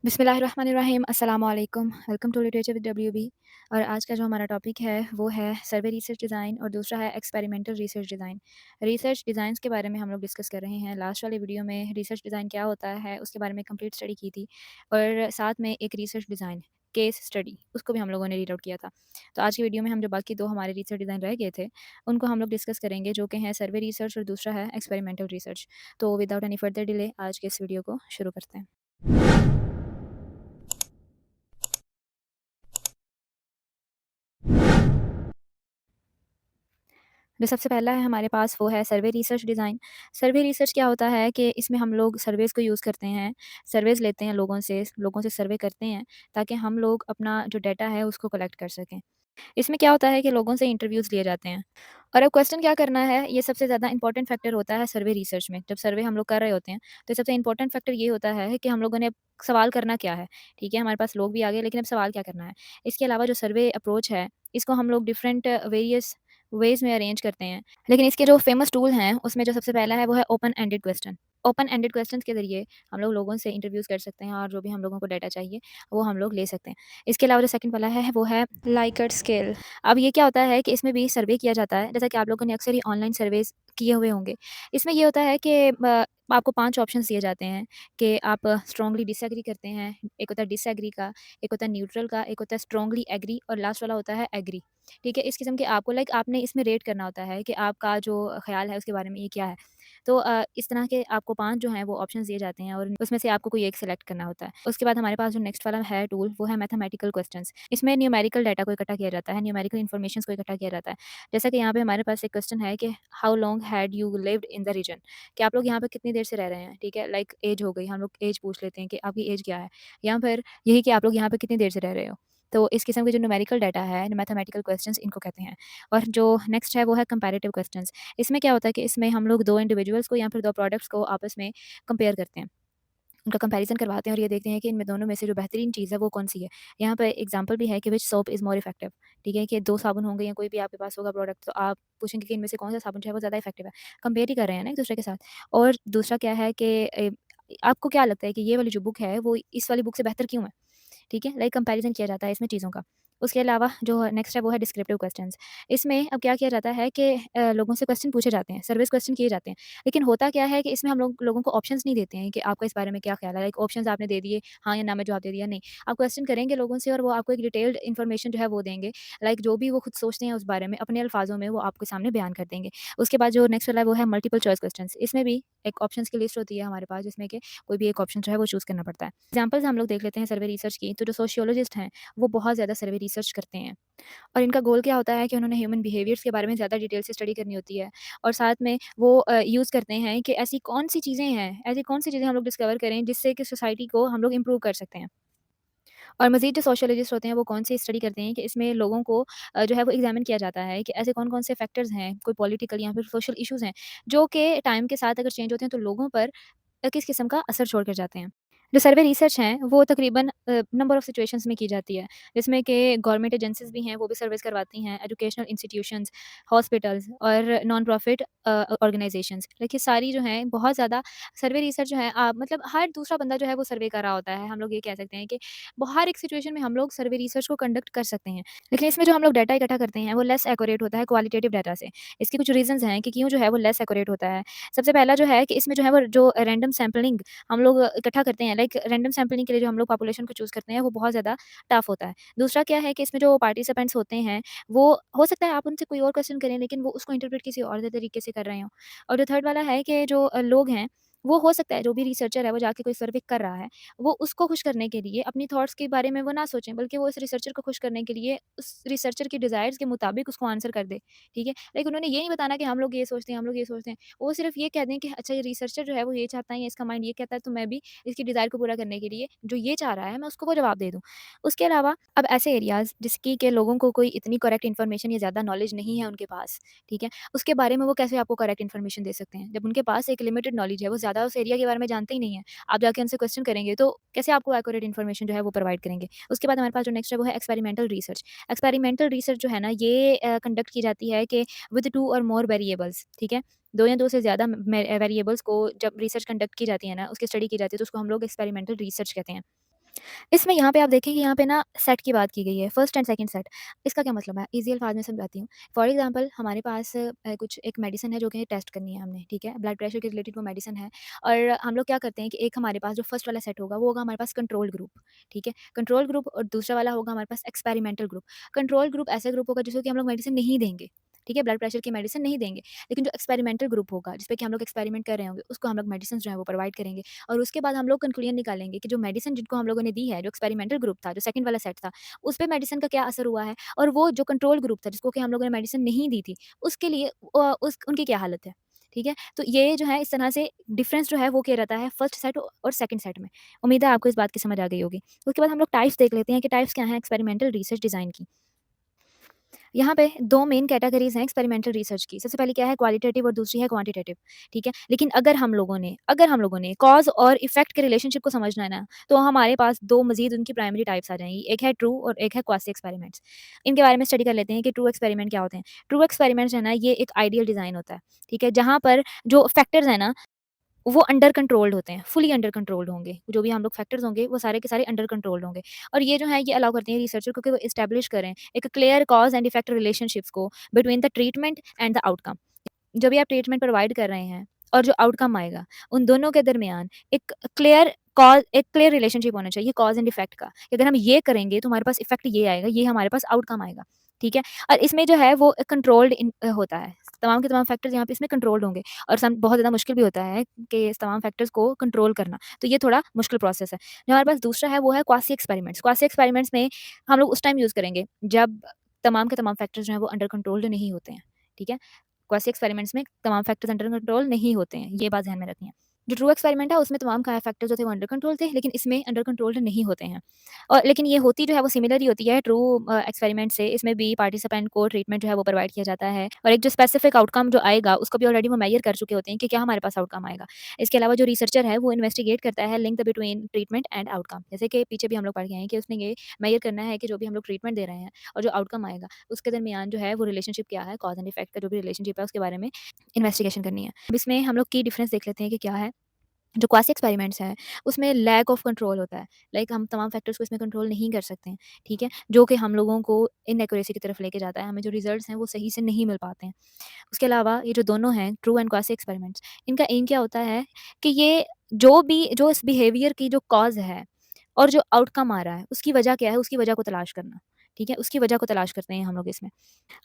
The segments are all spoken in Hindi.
बिस्मिल्लाहिर्रहमानिर्रहीम अस्सलाम वालेकुम। Welcome to literature with WB. और आज का जो हमारा टॉपिक है वो है सर्वे रिसर्च डिज़ाइन और दूसरा है experimental research design. Research designs के बारे में हम लोग डिस्कस कर रहे हैं। लास्ट वाले वीडियो में रिसर्च डिज़ाइन क्या होता है उसके बारे में कंप्लीट स्टडी की थी और साथ में एक रिसर्च डिज़ाइन केस स्टडी उसको भी हम लोगों ने रीड आउट किया था। तो आज की वीडियो में हम जो बाकी दो हमारे रिसर्च डिज़ाइन रह गए थे उनको हम लोग डिस्कस करेंगे, जो कि हैं सर्वे रिसर्च और दूसरा है एक्सपेरिमेंटल रिसर्च। तो विदाउट एनी फर्दर डिले आज के इस वीडियो को शुरू करते हैं। जो सबसे पहला है हमारे पास वो है सर्वे रिसर्च डिज़ाइन। सर्वे रिसर्च क्या होता है कि इसमें हम लोग सर्वेज़ को यूज़ करते हैं, सर्वेज़ लेते हैं लोगों से सर्वे करते हैं ताकि हम लोग अपना जो डाटा है उसको कलेक्ट कर सकें। इसमें क्या होता है कि लोगों से इंटरव्यूज़ लिए जाते हैं और अब क्वेश्चन क्या करना है, ये सबसे ज़्यादा इंपॉर्टेंट फैक्टर होता है सर्वे रिसर्च में। जब सर्वे हम लोग कर रहे होते हैं, तो सबसे इंपॉर्टेंट फैक्टर ये होता है कि हम लोगों ने अब सवाल करना क्या है, ठीक है? हमारे पास लोग भी आ गए लेकिन अब सवाल क्या करना है? इसके अलावा जो सर्वे अप्रोच है, इसको हम लोग डिफरेंट वेरियस वेज़ में अरेंज करते हैं। लेकिन इसके जो फेमस टूल हैं, उसमें जो सबसे पहला है वो है open ended question. Open ended questions के ज़रिए हम लोग लोगों से इंटरव्यूज़ कर सकते हैं और जो भी हम लोगों को डाटा चाहिए, वो हम लोग ले सकते हैं। इसके अलावा जो सेकंड वाला है वो है लाइकर्ट स्केल। अब ये क्या होता है कि इसमें भी सर्वे किया जाता है, जैसा कि आप लोगों ने अक्सर ही ऑनलाइन सर्वेज़ किए हुए होंगे। इसमें ये होता है कि आपको 5 ऑप्शंस दिए जाते हैं कि आप स्ट्रांगली डिसएग्री करते हैं, एक होता है डिसएग्री का, एक होता है न्यूट्रल का, एक होता है स्ट्रांगली एग्री और लास्ट वाला होता है एग्री। ठीक है? इस किस्म के आपको आपने इसमें रेट करना होता है कि आपका जो ख़्याल है उसके बारे में ये क्या है। तो इस तरह के आपको 5 जो हैं वो ऑप्शंस दिए जाते हैं और उसमें से आपको कोई एक सेलेक्ट करना होता है। उसके बाद हमारे पास जो नेक्स्ट वाला है टूल वो है मैथमेटिकल क्वेश्चंस। इसमें न्यूमेरिकल डाटा को इकट्ठा किया जाता है, न्यूमेरिकल इन्फॉर्मेशंस को इकट्ठा किया जाता है। जैसा कि यहाँ पे हमारे पास एक क्वेश्चन है कि how long had you lived in the region, कि आप लोग यहाँ पे कितनी देर से रह रहे हैं, ठीक है? लाइक एज हो गई, हम लोग एज पूछ लेते हैं कि आपकी एज क्या है? या फिर यही कि आप लोग यहाँ पे कितनी देर से रह रहे हो? तो इस किस्म के जो न्यूमेरिकल डाटा है, मैथमेटिकल क्वेश्चंस इनको कहते हैं। और जो नेक्स्ट है वो है कंपैरेटिव क्वेश्चंस। इसमें क्या होता है कि इसमें हम लोग 2 इंडिविजुअल्स को या फिर 2 प्रोडक्ट्स को आपस में कंपेयर करते हैं। उनका कंपैरिज़न करवाते हैं और ये देखते हैं कि इनमें दोनों में से जो बेहतरीन चीज़ है वो कौन-सी है। यहाँ पे एग्ज़ाम्पल भी है कि which soap is more effective, ठीक है? कि 2 साबुन होंगे या कोई भी आपके पास होगा प्रोडक्ट, तो आप पूछेंगे कि इनमें से कौन-सा साबुन जो है वो ज़्यादा इफेक्टिव है। कंपेयर ही कर रहे हैं ना एक-दूसरे के साथ। और दूसरा क्या है कि आपको क्या लगता है कि ये वाली जो बुक है वो इस वाली बुक से बेहतर क्यों है? ठीक है? लाइक कंपैरिज़न किया जाता है इसमें चीज़ों का। उसके अलावा जो नेक्स्ट है वो है डिस्क्रिप्टिव क्वेश्चन्स। इसमें अब क्या किया जाता है कि लोगों से क्वेश्चन पूछे जाते हैं, सर्विस क्वेश्चन किए जाते हैं। लेकिन होता क्या है कि इसमें हम लोग लोगों को ऑप्शंस नहीं देते हैं कि आपका इस बारे में क्या ख़्याल है? लाइक ऑप्शंस आपने दे दिए, हाँ या ना में जवाब दे दिया, नहीं। आप क्वेश्चन करेंगे लोगों से और वो आपको एक डिटेल्ड इन्फॉर्मेशन जो है वो देंगे। लाइक जो भी वो खुद सोचते हैं उस बारे में अपने अल्फ़ाज़ों में वो आपके सामने बयान कर देंगे। उसके बाद जो नेक्स्ट वाला है वो है मल्टीपल चॉइस क्वेश्चन्स। इसमें भी एक ऑप्शंस की लिस्ट होती है हमारे पास, जिसमें कि कोई भी एक ऑप्शन जो है वो चूज़ करना पड़ता है। एग्ज़ाम्पल्स हम लोग देख लेते हैं सर्वे रिसर्च की, तो जो सोशियोलॉजिस्ट हैं वो बहुत ज़्यादा सर्वे रिसर्च करते हैं और इनका गोल क्या होता है कि उन्होंने ह्यूमन बिहेवियर्स के बारे में ज़्यादा डिटेल से स्टडी करनी होती है और साथ में वो यूज़ करते हैं कि ऐसी कौन-सी चीज़ें हैं, ऐसी कौन-सी चीज़ें हम लोग डिस्कवर करें जिससे कि सोसाइटी को हम लोग इम्प्रूव कर सकते हैं। और मज़ीद जो सोशियोलॉजिस्ट होते हैं वो कौन-सी स्टडी करते हैं कि इसमें लोगों को जो है वो एग्ज़ामिन किया जाता है कि ऐसे कौन-कौन से फैक्टर्स हैं, कोई पॉलिटिकल या फिर सोशल इश्यूज़ हैं, जो कि टाइम के साथ अगर चेंज होते हैं तो लोगों पर किस किस्म का असर छोड़ कर जाते हैं। जो सर्वे रिसर्च है वो तकरीबन नंबर ऑफ सिचुएशंस में की जाती है, जिसमें कि गवर्नमेंट एजेंसीज़ भी हैं, वो भी सर्विस करवाती हैं, एजुकेशनल इंस्टीट्यूशंस, हॉस्पिटल्स और नॉन प्रॉफिट ऑर्गनाइजेशंस। देखिए सारी जो हैं बहुत ज़्यादा सर्वे रिसर्च जो है मतलब हर दूसरा बंदा जो है वो सर्वे कर रहा होता है। हम लोग ये कह सकते हैं कि हर एक सिचुएशन में हम लोग सर्वे रिसर्च को कंडक्ट कर सकते हैं। लेकिन इसमें जो हम लोग डाटा इकट्ठा करते हैं वो लेस एक्यूरेट होता है क्वालिटेटिव डाटा से। इसके कुछ रीज़न्स हैं कि क्यों जो है वो लेस एक्यूरेट होता है। सबसे पहला जो है कि इसमें जो है वो जो रैंडम सैंपलिंग हम लोग इकट्ठा करते हैं, लाइक रैंडम सैंपलिंग के लिए जो हम लोग पॉपुलेशन को चूज़ करते हैं वो बहुत ज़्यादा टफ होता है। दूसरा क्या है कि इसमें जो पार्टिसिपेंट्स होते हैं वो हो सकता है आप उनसे कोई और क्वेश्चन करें लेकिन वो उसको इंटरप्रेट किसी और तरीके से कर रहे हों। और जो थर्ड वाला है कि जो लोग हैं वो हो सकता है जो भी रिसर्चर है वो जाके कोई सर्वे कर रहा है, वो उसको खुश करने के लिए अपनी थॉट्स के बारे में वो ना सोचें, बल्कि वो उस रिसर्चर को खुश करने के लिए उस रिसर्चर की डिज़ायर्स के मुताबिक उसको आंसर कर दे, ठीक है? लाइक उन्होंने ये नहीं बताना कि हम लोग ये सोचते हैं, हम लोग ये सोचते हैं। वो सिर्फ़ ये कह दें कि अच्छा ये रिसर्चर जो है वो ये चाहता है या इसका माइंड ये कहता है, तो मैं भी इसकी डिज़ायर को पूरा करने के लिए जो ये चाह रहा है मैं उसको वो जवाब दे दूँ। उसके अलावा अब ऐसे एरियाज़ जिसकी के लोगों को कोई इतनी करेक्ट इन्फॉर्मेशन या ज़्यादा नॉलेज नहीं है उनके पास, ठीक है? उसके बारे में वो कैसे आपको करेक्ट इन्फॉर्मेशन दे सकते हैं? जब उनके पास एक लिमिटेड नॉलेज है, वो ज़्यादा उस एरिया के बारे में जानते ही नहीं है। आप जाके उनसे क्वेश्चन करेंगे तो कैसे आपको एक्यूरेट इन्फॉर्मेशन जो है वो प्रोवाइड करेंगे? उसके बाद हमारे पास जो नेक्स्ट है वो है एक्सपेरिमेंटल रिसर्च। एक्सपेरिमेंटल रिसर्च जो है ना ये कंडक्ट की जाती है कि विद 2 और मोर वेरिएबल्स, ठीक है? 2 या 2 से ज़्यादा वेरिएबल्स को जब रिसर्च कंडक्ट की जाती है ना, उसकी स्टडी की जाती है तो उसको हम लोग एक्सपेरिमेंटल रिसर्च कहते हैं। इसमें यहाँ पे आप देखें कि यहाँ पे ना सेट की बात की गई है, फर्स्ट एंड सेकंड सेट। इसका क्या मतलब है? ईज़ी अल्फ़ाज़ में समझाती हूँ। फॉर एग्ज़ाम्पल हमारे पास कुछ एक मेडिसिन है जो कि टेस्ट करनी है हमने, ठीक है? ब्लड प्रेशर के रिलेटेड वो मेडिसिन है और हम लोग क्या करते हैं कि एक हमारे पास जो फर्स्ट वाला सेट होगा, वो होगा हमारे पास कंट्रोल ग्रुप, ठीक है? कंट्रोल ग्रुप और दूसरा वाला होगा हमारे पास एक्सपेरिमेंटल ग्रुप। कंट्रोल ग्रुप ऐसा ग्रुप होगा जिसको कि हम लोग मेडिसिन नहीं देंगे, ठीक है? ब्लड प्रेशर की मेडिसिन नहीं देंगे। लेकिन जो एक्सपेरिमेंटल ग्रुप होगा, जिसपे कि हम लोग एक्सपेरिमेंट कर रहे होंगे, उसको हम लोग मेडिसिन जो है वो प्रोवाइड करेंगे। और उसके बाद हम लोग कंक्लूजन निकालेंगे कि जो मेडिसिन जिनको हम लोगों ने दी है, जो एक्सपेरिमेंटल ग्रुप था, जो सेकंड वाला सेट था, उस पे मेडिसिन का क्या असर हुआ है और वो जो कंट्रोल ग्रुप था, जिसको कि हम लोगों ने मेडिसिन नहीं दी थी, उसके लिए उस उनकी क्या हालत है, ठीक है? तो ये जो है इस तरह से डिफरेंस जो है वो क्या रहता है फर्स्ट सेट और सेकंड सेट में। उम्मीद है आपको इस बात की समझ आ गई होगी। उसके बाद हम लोग टाइप्स देख लेते हैं कि टाइप्स क्या हैं एक्सपेरिमेंटल रिसर्च डिज़ाइन की। यहाँ पे 2 मेन कैटेगरीज़ हैं एक्सपेरिमेंटल रिसर्च की। सबसे पहले क्या है क्वालिटेटिव और दूसरी है क्वांटिटेटिव, ठीक है? लेकिन अगर हम लोगों ने कॉज़ और इफ़ेक्ट के रिलेशनशिप को समझना है ना, तो हमारे पास 2 मज़ीद उनकी प्राइमरी टाइप्स आ जाएँगी। एक है ट्रू और एक है क्वाज़ी एक्सपेरिमेंट्स। इनके बारे में स्टडी कर लेते हैं कि ट्रू एक्सपेरिमेंट क्या होते हैं। ट्रू एक्सपेरिमेंट्स है ना, ये एक आइडियल डिज़ाइन होता है, ठीक है? जहाँ पर जो फैक्टर्स हैं ना वो अंडर कंट्रोल्ड होते हैं, फुली अंडर कंट्रोल्ड होंगे। जो भी हम लोग फैक्टर्स होंगे, वो सारे के सारे अंडर कंट्रोल्ड होंगे। और ये जो है, ये अलाउ करते हैं रिसर्चर को कि वो एस्टेब्लिश करें एक clear cause and effect relationships को between the treatment and the outcome. जो भी आप ट्रीटमेंट प्रोवाइड कर रहे हैं और जो आउटकम आएगा, उन दोनों के दरमियान एक क्लियर रिलेशनशिप होना चाहिए कॉज़ एंड इफेक्ट का, कि अगर हम ये करेंगे तो हमारे पास इफेक्ट ये आएगा, ये हमारे पास आउटकम आएगा, ठीक है? और इसमें जो है वो कंट्रोल्ड होता है। तमाम के तमाम फैक्टर्स यहाँ पे इसमें कंट्रोल्ड होंगे और बहुत ज़्यादा मुश्किल भी होता है कि इस तमाम फैक्टर्स को कंट्रोल करना, तो ये थोड़ा मुश्किल प्रोसेस है। जो हमारे पास दूसरा है वो है क्वासी एक्सपेरिमेंट्स। क्वासी एक्सपेरिमेंट्स में हम लोग उस टाइम यूज़ करेंगे जब तमाम के तमाम फैक्टर्स जो हैं वो अंडर कंट्रोल्ड नहीं होते हैं, ठीक है? क्वासी एक्सपेरिमेंट्स में तमाम फैक्टर्स अंडर कंट्रोल नहीं होते हैं, ये बात ध्यान में रखनी है। जो ट्रू एक्सपेरिमेंट है उसमें तमाम का फैक्टर्स जो थे वो अंडर कंट्रोल थे, लेकिन इसमें अंडर कंट्रोल्ड नहीं होते हैं। और लेकिन ये होती जो है वो सिमिलर ही होती है ट्रू एक्सपेरिमेंट से। इसमें भी पार्टिसिपेंट को ट्रीटमेंट जो है वो प्रोवाइड किया जाता है और एक जो स्पेसिफिक आउटकम जो आएगा उसको भी ऑलरेडी वो मेजर कर चुके होते हैं कि क्या हमारे पास आउटकम आएगा। इसके अलावा जो रिसर्चर है वो इन्वेस्टिगेट करता है link between treatment and outcome. जैसे कि पीछे भी हम लोग पढ़ के आए हैं कि उसने ये मेजर करना है कि जो भी हम लोग ट्रीटमेंट दे रहे हैं और जो आउटकम आएगा उसके दरमियान जो है वो रिलेशनशिप क्या है, कॉज एंड इफेक्ट का जो भी रिलेशनशिप है उसके बारे में इन्वेस्टिगेशन करनी है। अब इसमें हम लोग की डिफरेंस देख लेते हैं कि क्या है। जो क्वासी एक्सपेरिमेंट्स हैं, उसमें लैक ऑफ कंट्रोल होता है। लाइक हम तमाम फैक्टर्स को इसमें कंट्रोल नहीं कर सकते हैं, ठीक है? जो कि हम लोगों को इनएक्यूरेसी की तरफ लेके जाता है, हमें जो रिज़ल्ट्स हैं वो सही से नहीं मिल पाते हैं। उसके अलावा ये जो दोनों हैं ट्रू एंड क्वासी एक्सपेरिमेंट्स, इनका एम क्या होता है कि ये जो इस बिहेवियर की जो कॉज़ है और जो आउटकम आ रहा है, उसकी वजह क्या है, उसकी वजह को तलाश करना, ठीक है? उसकी वजह को तलाश करते हैं हम लोग इसमें।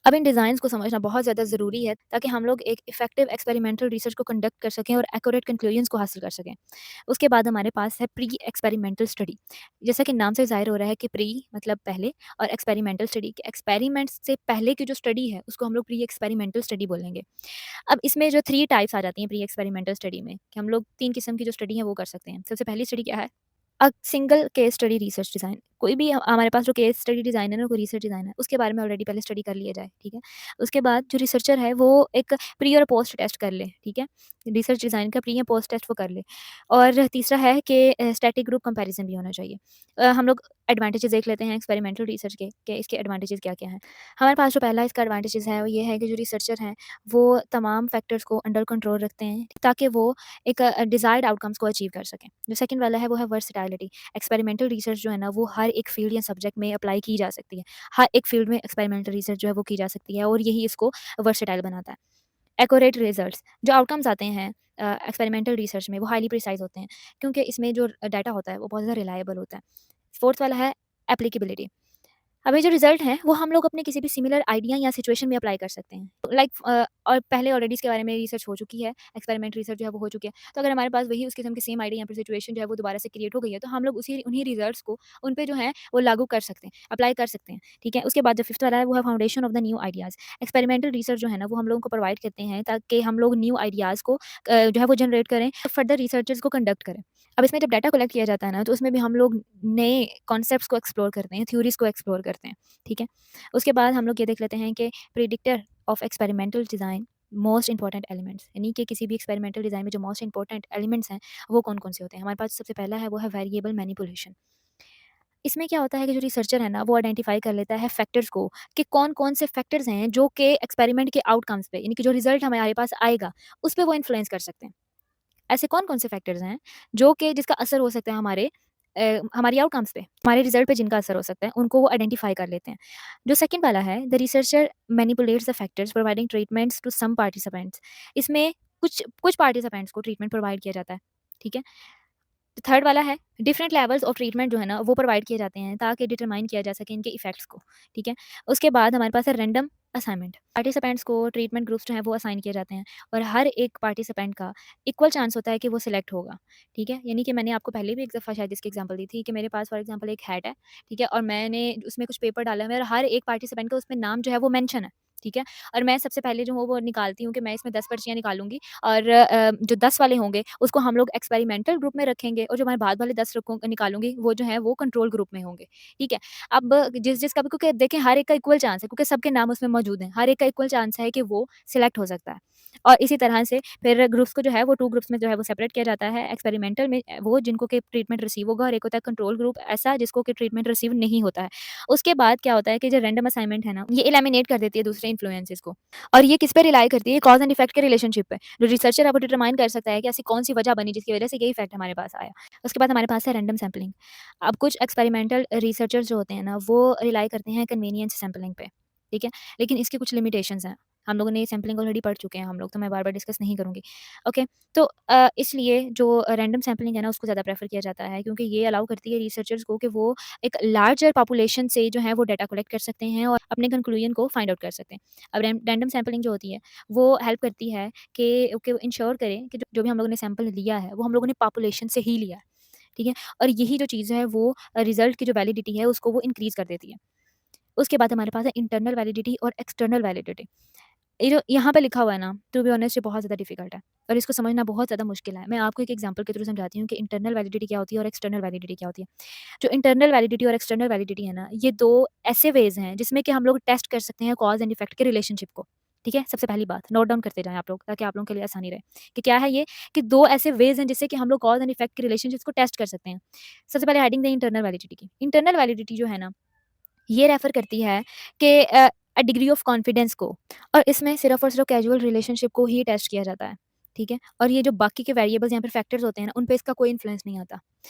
अब इन डिज़ाइंस को समझना बहुत ज़्यादा ज़रूरी है ताकि हम लोग एक इफ़ेक्टिव एक्सपेरिमेंटल रिसर्च को कंडक्ट कर सकें और एक्यूरेट कंक्लूजन्स को हासिल कर सकें। उसके बाद हमारे पास है प्री एक्सपेरिमेंटल स्टडी। जैसा कि नाम से ज़ाहिर हो रहा है कि प्री मतलब पहले और एक्सपेरिमेंटल स्टडी कि एक्सपेरिमेंट्स से पहले की जो स्टडी है उसको हम लोग प्री एक्सपेरिमेंटल स्टडी बोलेंगे। अब इसमें जो 3 टाइप्स आ जाती हैं प्री एक्सपेरिमेंटल स्टडी में कि हम लोग 3 किस्म की जो स्टडी है वो कर सकते हैं। सबसे पहली स्टडी क्या है? Single case study research design. कोई भी हमारे पास जो केस स्टडी डिज़ाइन है ना, कोई रिसर्च डिज़ाइन है, उसके बारे में ऑलरेडी पहले स्टडी कर लिया जाए, ठीक है? उसके बाद जो रिसर्चर है वो एक प्री और पोस्ट टेस्ट कर ले, ठीक है? रिसर्च डिज़ाइन का प्री या पोस्ट टेस्ट वो कर ले। और तीसरा है कि स्टैटिक ग्रुप कंपैरिज़न भी होना चाहिए। हम लोग एडवांटेजेस देख लेते हैं एक्सपेरिमेंटल रिसर्च के कि इसके एडवांटेजेस क्या-क्या हैं। हमारे पास जो पहला इसका एडवांटेजेस है वो ये है कि जो रिसर्चर हैं, वो तमाम फैक्टर्स को अंडर कंट्रोल रखते हैं ताकि वो एक डिज़ायर्ड आउटकम्स को अचीव कर सकें। जो सेकंड वाला है वो है वर्सटाइलिटी। एक्सपेरिमेंटल रिसर्च जो है ना वो हर एक फील्ड या सब्जेक्ट में अप्लाई की जा सकती है। हर एक फील्ड में एक्सपेरिमेंटल रिसर्च जो है वो की जा सकती है और यही इसको वर्सेटाइल बनाता है। एक्यूरेट रिजल्ट्स जो आउटकम्स आते हैं एक्सपेरिमेंटल रिसर्च में वो हाइली प्रिसाइज़ होते हैं क्योंकि इसमें जो डाटा होता है वो बहुत ज़्यादा रिलायबल होता है। फोर्थ वाला है एप्लीकेबिलिटी। अब ये जो रिज़ल्ट हैं, वो हम लोग अपने किसी भी सिमिलर आइडिया या सिचुएशन में अप्लाई कर सकते हैं। और पहले ऑलरेडी इसके बारे में रिसर्च हो चुकी है, एक्सपेरिमेंट रिसर्च जो है वो हो चुकी है। तो अगर हमारे पास वही उस किस्म के सेम आइडिया या फिर सिचुएशन जो है वो दोबारा से क्रिएट हो गई है, तो हम लोग उसी उन्हीं रिज़ल्ट्स को उन पे जो है वो लागू कर सकते हैं, अप्लाई कर सकते हैं, ठीक है? उसके बाद जो फिफ्थ वाला है वो है foundation of the new ideas. Experimental research जो है ना वो हम लोगों को प्रोवाइड करते हैं ताकि हम लोग न्यू आइडियाज़ को जो है वो जनरेट करें, फर्दर रिसर्चेज़ को कंडक्ट करें। अब इसमें जब डाटा कलेक्ट किया जाता है ना, तो उसमें भी हम लोग नए कॉन्सेप्ट्स को एक्सप्लोर करते हैं, थ्योरीज़ को एक्सप्लोर करते हैं, ठीक है? उसके बाद हम लोग ये देख लेते हैं कि predictor of experimental design most important elements यानी कि किसी भी एक्सपेरिमेंटल डिज़ाइन में जो मोस्ट इंपॉर्टेंट एलिमेंट्स हैं वो कौन-कौन से होते हैं। हमारे पास सबसे पहला है वो है वेरिएबल मैनिपुलेशन। इसमें क्या होता है कि जो रिसर्चर है ना वो आइडेंटिफाई कर लेता है फैक्टर्स को कि कौन-कौन से फैक्टर्स हैं जो कि एक्सपेरिमेंट के आउटकम्स पे यानी कि जो रिज़ल्ट हमारे पास आएगा उस पे वो इन्फ्लुएंस कर सकते हैं। ऐसे कौन-कौन से फैक्टर्स हैं जो कि जिसका असर हो सकता है हमारे हमारी आउटकम्स पे, हमारे रिज़ल्ट पे जिनका असर हो सकता है, उनको वो आइडेंटिफ़ाई कर लेते हैं। जो सेकंड वाला है, the researcher manipulates the factors providing treatments to some participants. इसमें कुछ कुछ पार्टिसिपेंट्स को ट्रीटमेंट प्रोवाइड किया जाता है, ठीक है? थर्ड वाला है डिफरेंट लेवल्स ऑफ ट्रीटमेंट जो है ना वो प्रोवाइड किए जाते हैं ताकि डिटरमाइन किया जा सके इनके इफेक्ट्स को, ठीक है। उसके बाद हमारे पास है रैंडम असाइनमेंट। पार्टिसिपेंट्स को ट्रीटमेंट ग्रुप्स जो हैं वो असाइन किए जाते हैं और हर एक पार्टिसिपेंट का इक्वल चांस होता है कि वो सिलेक्ट होगा, ठीक है। यानी कि मैंने आपको पहले भी एक दफ़ा शायद इसकी एग्जांपल दी थी कि मेरे पास फॉर एग्जांपल एक हैट है, ठीक है, और मैंने उसमें कुछ पेपर डाला है, मेरा हर एक पार्टिसिपेंट का उसमें नाम जो है वो मेंशन है, ठीक है। और मैं सबसे पहले जो हूँ वो निकालती हूँ कि मैं इसमें 10 पर्चियाँ निकालूँगी और जो 10 वाले होंगे उसको हम लोग एक्सपेरिमेंटल ग्रुप में रखेंगे और जो हमारे बाद वाले 10 रखूँ निकालूँगी वो जो है वो कंट्रोल ग्रुप में होंगे, ठीक है। अब जिस-जिसका भी क्योंकि देखें हर एक का इक्वल चांस है क्योंकि सबके नाम उसमें मौजूद हैं, हर एक का इक्वल चांस है कि वो सिलेक्ट हो सकता है। और इसी तरह से फिर ग्रुप्स को जो है वो 2 ग्रुप्स में जो है वो सेपरेट किया जाता है। एक्सपेरिमेंटल में वो जिनको कि ट्रीटमेंट रिसीव होगा और एक होता है कंट्रोल ग्रुप ऐसा जिसको कि ट्रीटमेंट रिसीव नहीं होता है। उसके बाद क्या होता है कि जो रैंडम असाइनमेंट है ना, ये एलिमिनेट कर देती है दूसरे इन्फ्लुएंसेस को। और ये किस पे रिलाई करती है? कॉज़ एंड इफेक्ट के रिलेशनशिप पे। जो रिसर्चर है वो डिटरमाइन कर सकता है कि ऐसी कौन-सी वजह बनी जिसकी वजह से ये इफेक्ट हमारे पास आया। उसके बाद हमारे पास है रैंडम सैंपलिंग। अब कुछ एक्सपेरिमेंटल रिसर्चर्स जो होते हैं ना, वो रिलाई करते हैं कन्वीनियंस सैंपलिंग पे, ठीक है? लेकिन इसके कुछ लिमिटेशंस हैं। हम लोगों ने ये सैंपलिंग ऑलरेडी पढ़ चुके हैं हम लोग, तो मैं बार-बार डिस्कस नहीं करूँगी। ओके, तो इसलिए जो रैंडम सैंपलिंग है ना, उसको ज़्यादा प्रेफ़र किया जाता है क्योंकि ये अलाउ करती है रिसर्चर्स को कि वो एक लार्जर पॉपुलेशन से जो है वो डाटा कलेक्ट कर सकते हैं और अपने कंक्लूजन को फाइंड आउट कर सकते हैं। अब रैंडम सैंपलिंग जो होती है, वो हेल्प करती है कि वो इंश्योर करें कि जो भी हम लोगों ने सैंपल लिया है, वो हम लोगों ने पॉपुलेशन से ही लिया है, ठीक है? और यही जो चीज़ है वो रिज़ल्ट की जो वैलिडिटी है उसको वो इंक्रीज़ कर देती है। उसके बाद हमारे पास है इंटरनल वैलिडिटी और एक्सटर्नल वैलिडिटी। ये जो यहाँ पे लिखा हुआ है ना, टू बी ऑनेस्ट ये बहुत ज़्यादा डिफ़िकल्ट है और इसको समझना बहुत ज़्यादा मुश्किल है। मैं आपको एक एग्ज़ाम्पल के थ्रू समझाती हूँ कि इंटरनल वैलिडिटी क्या होती है और एक्सटर्नल वैलिडिटी क्या होती है। जो इंटरनल वैलिडिटी और एक्सटर्नल वैलिडिटी है ना, ये 2 ऐसे वेज़ हैं जिसमें कि हम लोग टेस्ट कर सकते हैं कॉज़ एंड इफेक्ट के रिलेशनशिप को। ठीक है? सबसे पहली बात नोट डाउन करते जाएँ आप लोग ताकि आप लोगों के लिए आसानी रहे कि क्या है ये कि 2 ऐसे वेज़ हैं जिससे कि हम लोग कॉज़ एंड इफेक्ट के रिलेशनशिप्स को टेस्ट कर सकते हैं। सबसे पहले हेडिंग दें इंटरनल वैलिडिटी की। इंटरनल वैलिडिटी जो है ना ये रेफ़र करती है कि डिग्री ऑफ कॉन्फिडेंस को और इसमें सिर्फ़ और सिर्फ़ कैज़ुअल रिलेशनशिप को ही टेस्ट किया जाता है, ठीक है? और ये जो बाकी के वेरिएबल्स या फिर फैक्टर्स होते हैं ना, उन पे इसका कोई इन्फ्लुएंस नहीं आता।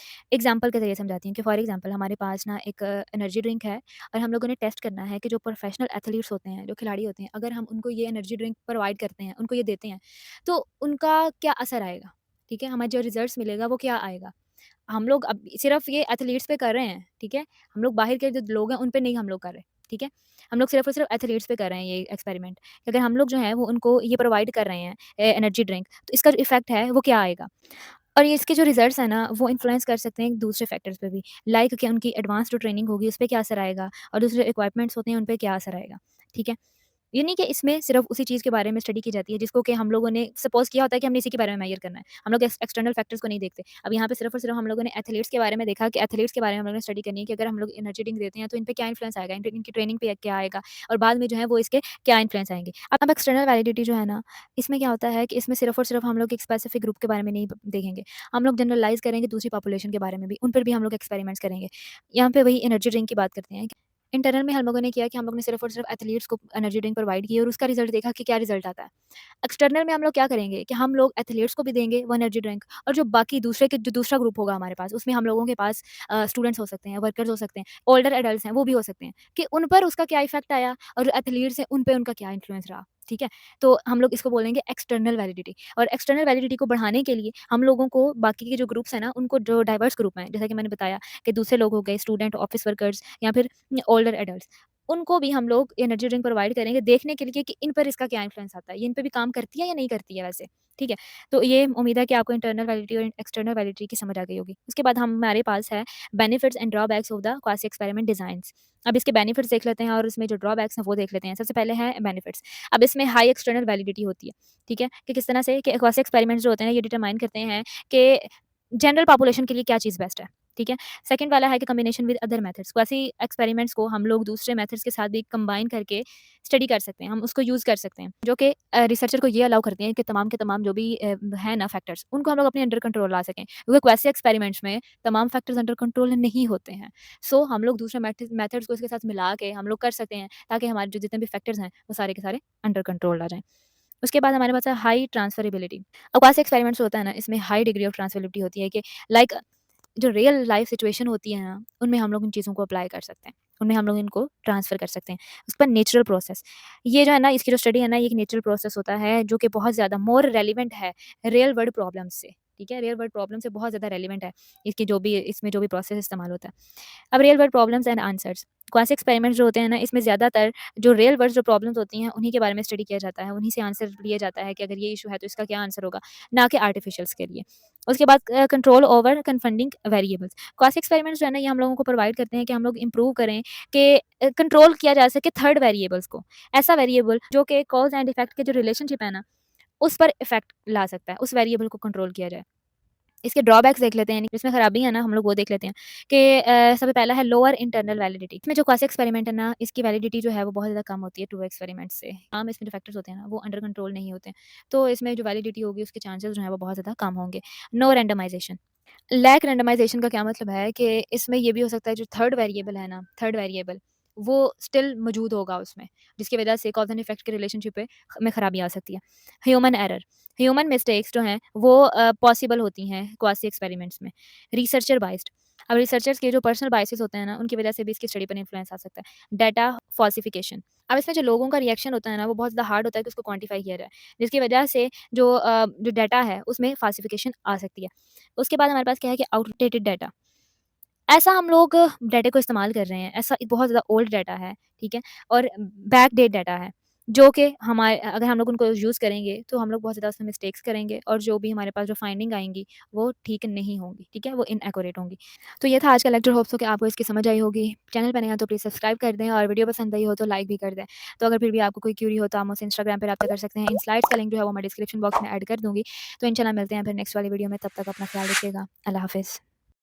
एग्ज़ाम्पल के ज़रिए समझाती हूँ कि फॉर एग्ज़ाम्पल हमारे पास ना एक एनर्जी ड्रिंक है और हम लोगों ने टेस्ट करना है कि जो प्रोफ़ेशनल एथलीट्स होते हैं, जो खिलाड़ी होते हैं, अगर हम उनको ये एनर्जी ड्रिंक प्रोवाइड करते हैं, उनको ये देते हैं, तो उनका क्या असर आएगा, ठीक है? हमें जो रिज़ल्ट्स मिलेगा वो क्या आएगा? हम लोग अब सिर्फ़ ये एथलीट्स पे कर रहे हैं, ठीक है? हम लोग बाहर के जो लोग हैं, उन पे नहीं हम लोग कर रहे, ठीक है? हम लोग सिर्फ़ और सिर्फ़ एथलीट्स पे कर रहे हैं ये एक्सपेरिमेंट। अगर हम लोग जो हैं, वो उनको ये प्रोवाइड कर रहे हैं एनर्जी ड्रिंक, तो इसका जो इफ़ेक्ट है, वो क्या आएगा? और ये इसके जो रिज़ल्ट्स हैं ना, वो इन्फ्लुएंस कर सकते हैं दूसरे फैक्टर्स पे भी। लाइक कि उनकी एडवांस जो ट्रेनिंग होगी, उस पे क्या असर आएगा और दूसरे इक्विपमेंट्स होते हैं, उन पे क्या असर आएगा, ठीक है? ये नहीं कि इसमें सिर्फ़ उसी चीज़ के बारे में स्टडी की जाती है जिसको कि हम लोगों ने सपोज़ किया होता है कि हमने इसी के बारे में मेजर करना है। हम लोग एक्सटर्नल फैक्टर्स को नहीं देखते। अब यहाँ पे सिर्फ़ और सिर्फ़ हम लोगों ने एथलीट्स के बारे में देखा कि एथलीट्स के बारे में हम लोगों ने स्टडी करनी है कि अगर हम लोग एनर्जी ड्रिंक देते हैं तो इन पे क्या इन्फ्लुएंस आएगा, इनकी ट्रेनिंग पे क्या आएगा और बाद में जो है वो इसके क्या इन्फ्लुएंस आएँगे। अब एक्सटर्नल वैलिडिटी जो है ना, इसमें क्या होता है कि इसमें सिर्फ़ और सिर्फ़ हम लोग एक स्पेसिफिक ग्रुप के बारे में नहीं देखेंगे। हम लोग जनरलाइज़ करेंगे दूसरी पॉपुलेशन के बारे में भी, उन पर भी हम लोग एक्सपेरिमेंट्स करेंगे। यहाँ पे वही एनर्जी ड्रिंक की बात करते हैं। इंटरनल में हम लोगों ने किया कि हम लोग ने सिर्फ़ और सिर्फ़ एथलीट्स को एनर्जी ड्रिंक प्रोवाइड की और उसका रिज़ल्ट देखा कि क्या रिज़ल्ट आता है। एक्सटर्नल में हम लोग क्या करेंगे कि हम लोग एथलीट्स को भी देंगे वो एनर्जी ड्रिंक और जो बाकी दूसरे के जो दूसरा ग्रुप होगा हमारे पास, उसमें हम लोगों के पास स्टूडेंट्स हो सकते हैं, वर्कर्स हो सकते हैं, ओल्डर एडल्ट्स हैं, वो भी हो सकते हैं कि उन पर उसका क्या इफ़ेक्ट आया और जो एथलीट्स हैं, उन पे उनका क्या इन्फ्लुएंस रहा, ठीक है? तो हम लोग इसको बोलेंगे एक्सटर्नल वैलिडिटी और एक्सटर्नल वैलिडिटी को बढ़ाने के लिए हम लोगों को बाकी के जो ग्रुप्स हैं ना, उनको जो डाइवर्स ग्रुप हैं, जैसा कि मैंने बताया कि दूसरे लोग हो गए, स्टूडेंट, ऑफिस वर्कर्स या फिर ओल्डर एडल्ट्स, उनको भी हम लोग एनर्जी ड्रिंक प्रोवाइड करेंगे देखने के लिए कि इन पर इसका क्या इन्फ्लुएंस आता है, ये इन पे भी काम करती है या नहीं करती है वैसे, ठीक है? तो ये उम्मीद है कि आपको इंटरनल वैलिडिटी और एक्सटर्नल वैलिडिटी की समझ आ गई होगी। उसके बाद हमारे पास है benefits and drawbacks of the quasi experiment designs. अब इसके बेनिफिट्स देख लेते हैं और इसमें जो ड्रॉबैक्स हैं वो देख लेते हैं। सबसे पहले है बेनिफिट्स। अब इसमें हाई एक्सटर्नल वैलिडिटी होती है, ठीक है? कि किस तरह से कि क्वासी एक्सपेरिमेंट्स जो होते हैं ये डिटरमाइन करते हैं कि जनरल पॉपुलेशन के लिए क्या चीज़ बेस्ट है, ठीक है? सेकंड वाला है कि combination with other methods. Quasi experiments को हम लोग दूसरे मेथड्स के साथ भी कंबाइन करके स्टडी कर सकते हैं, हम उसको यूज़ कर सकते हैं, जो कि रिसर्चर को ये अलाउ करते हैं कि तमाम के तमाम जो भी हैं ना फैक्टर्स, उनको हम लोग अपने अंडर कंट्रोल ला सकें। क्योंकि क्वासी एक्सपेरिमेंट्स में तमाम फैक्टर्स अंडर कंट्रोल नहीं होते हैं। सो हम लोग दूसरे मेथड्स को इसके साथ मिला के हम लोग कर सकते हैं, ताकि हमारे जो जितने भी फैक्टर्स हैं, वो सारे के सारे अंडर कंट्रोल आ जाएँ। उसके बाद हमारे पास है हाई ट्रांसफरेबिलिटी। अब क्वासी एक्सपेरिमेंट्स होता है ना, इसमें हाई डिग्री ऑफ ट्रांसफरेबिलिटी होती है कि लाइक जो रियल लाइफ़ सिचुएशन होती है ना, उनमें हम लोग इन चीज़ों को अप्लाई कर सकते हैं। उनमें हम लोग इनको ट्रांसफ़र कर सकते हैं। उसके बाद नेचुरल प्रोसेस, ये जो है ना इसकी जो स्टडी है ना, ये एक नेचुरल प्रोसेस होता है जो कि बहुत ज़्यादा मोर रेलेवेंट है रियल वर्ल्ड प्रॉब्लम से, ठीक है? रियल वर्ल्ड प्रॉब्लम से बहुत ज़्यादा रेलेवेंट है, इसमें जो भी प्रोसेस इस्तेमाल होता है। अब real world problems and answers, quasi experiments जो होते हैं ना, इसमें ज़्यादातर जो रियल वर्ल्ड जो प्रॉब्लम्स होती हैं, उन्हीं के बारे में स्टडी किया जाता है, उन्हीं से आंसर लिया जाता है कि अगर ये इश्यू है तो इसका क्या आंसर होगा, ना कि आर्टिफिशियल्स के लिए। उसके बाद control over confounding variables, quasi experiments जो है ना, ये हम लोगों को प्रोवाइड करते हैं कि हम लोग इम्प्रूव करें कि कंट्रोल किया जा सके थर्ड वेरिएबल्स को। ऐसा वेरिएबल जो कि कॉज़ एंड इफेक्ट के जो रिलेशनशिप है ना, उस पर इफेक्ट ला सकता है, उस वेरिएबल को कंट्रोल किया जाए। इसके ड्रॉबैक्स देख लेते हैं, यानी इसमें खराबी है ना, हम लोग वो देख लेते हैं कि सबसे पहला है लोअर इंटरनल वैलिडिटी। इसमें जो क्वासी एक्सपेरिमेंट है ना, इसकी वैलिडिटी जो है वो बहुत ज़्यादा कम होती है ट्रू एक्सपेरिमेंट से। आम इसमें जो फैक्टर्स होते हैं ना, वो अंडर कंट्रोल नहीं होते हैं, तो इसमें जो वैलिडिटी होगी उसके चांसेस जो हैं वो बहुत ज़्यादा कम होंगे। नो रैंडमाइजेशन, लैक रैंडमाइजेशन का क्या मतलब है कि इसमें ये भी हो सकता है जो थर्ड वेरिएबल है ना, थर्ड वेरिएबल वो स्टिल मौजूद होगा उसमें, जिसकी वजह से कॉज़ एंड इफेक्ट के रिलेशनशिप में खराबी आ सकती है। ह्यूमन एरर, ह्यूमन मिस्टेक्स जो हैं वो पॉसिबल होती हैं क्वासी एक्सपेरिमेंट्स में। रिसर्चर बाइस्ड, अब रिसर्चर्स के जो पर्सनल बायसेस होते हैं ना, उनकी वजह से भी इसकी स्टडी पर इन्फ्लुएंस आ सकता है। डाटा फॉल्सिफिकेशन, अब इसमें जो लोगों का रिएक्शन होता है ना, वो बहुत ज़्यादा हार्ड होता है कि उसको क्वांटिफाई किया जाए, जिसकी वजह से जो डाटा है उसमें फॉल्सिफिकेशन आ सकती है। उसके बाद हमारे पास क्या है कि आउटडेटेड डाटा, ऐसा हम लोग डाटा को इस्तेमाल कर रहे हैं, ऐसा बहुत ज़्यादा ओल्ड डाटा है, ठीक है? और बैकडेट डाटा है, जो कि हमारे अगर हम लोग उनको यूज़ करेंगे, तो हम लोग बहुत ज़्यादा उसमें मिस्टेक्स करेंगे और जो भी हमारे पास जो फाइंडिंग आएँगी, वो ठीक नहीं होंगी, ठीक है? वो इनएक्यूरेट होंगी। तो ये था आज का लेक्चर, होप्स सो कि आपको इसकी समझ आई होगी। चैनल पे नए हैं तो प्लीज़ सब्सक्राइब कर दें और वीडियो पसंद आई हो तो लाइक भी कर दें। तो अगर फिर भी आपको कोई क्यूरी हो तो आप मुझसे इंस्टाग्राम पे राब्ता कर सकते हैं। इन स्लाइड्स का लिंक जो है वो मैं डिस्क्रिप्शन बॉक्स में ऐड कर दूँगी। तो इंशाल्लाह मिलते हैं फिर नेक्स्ट वाली वीडियो में, तब तक अपना ख्याल रखिएगा। अल्लाह हाफ़िज़।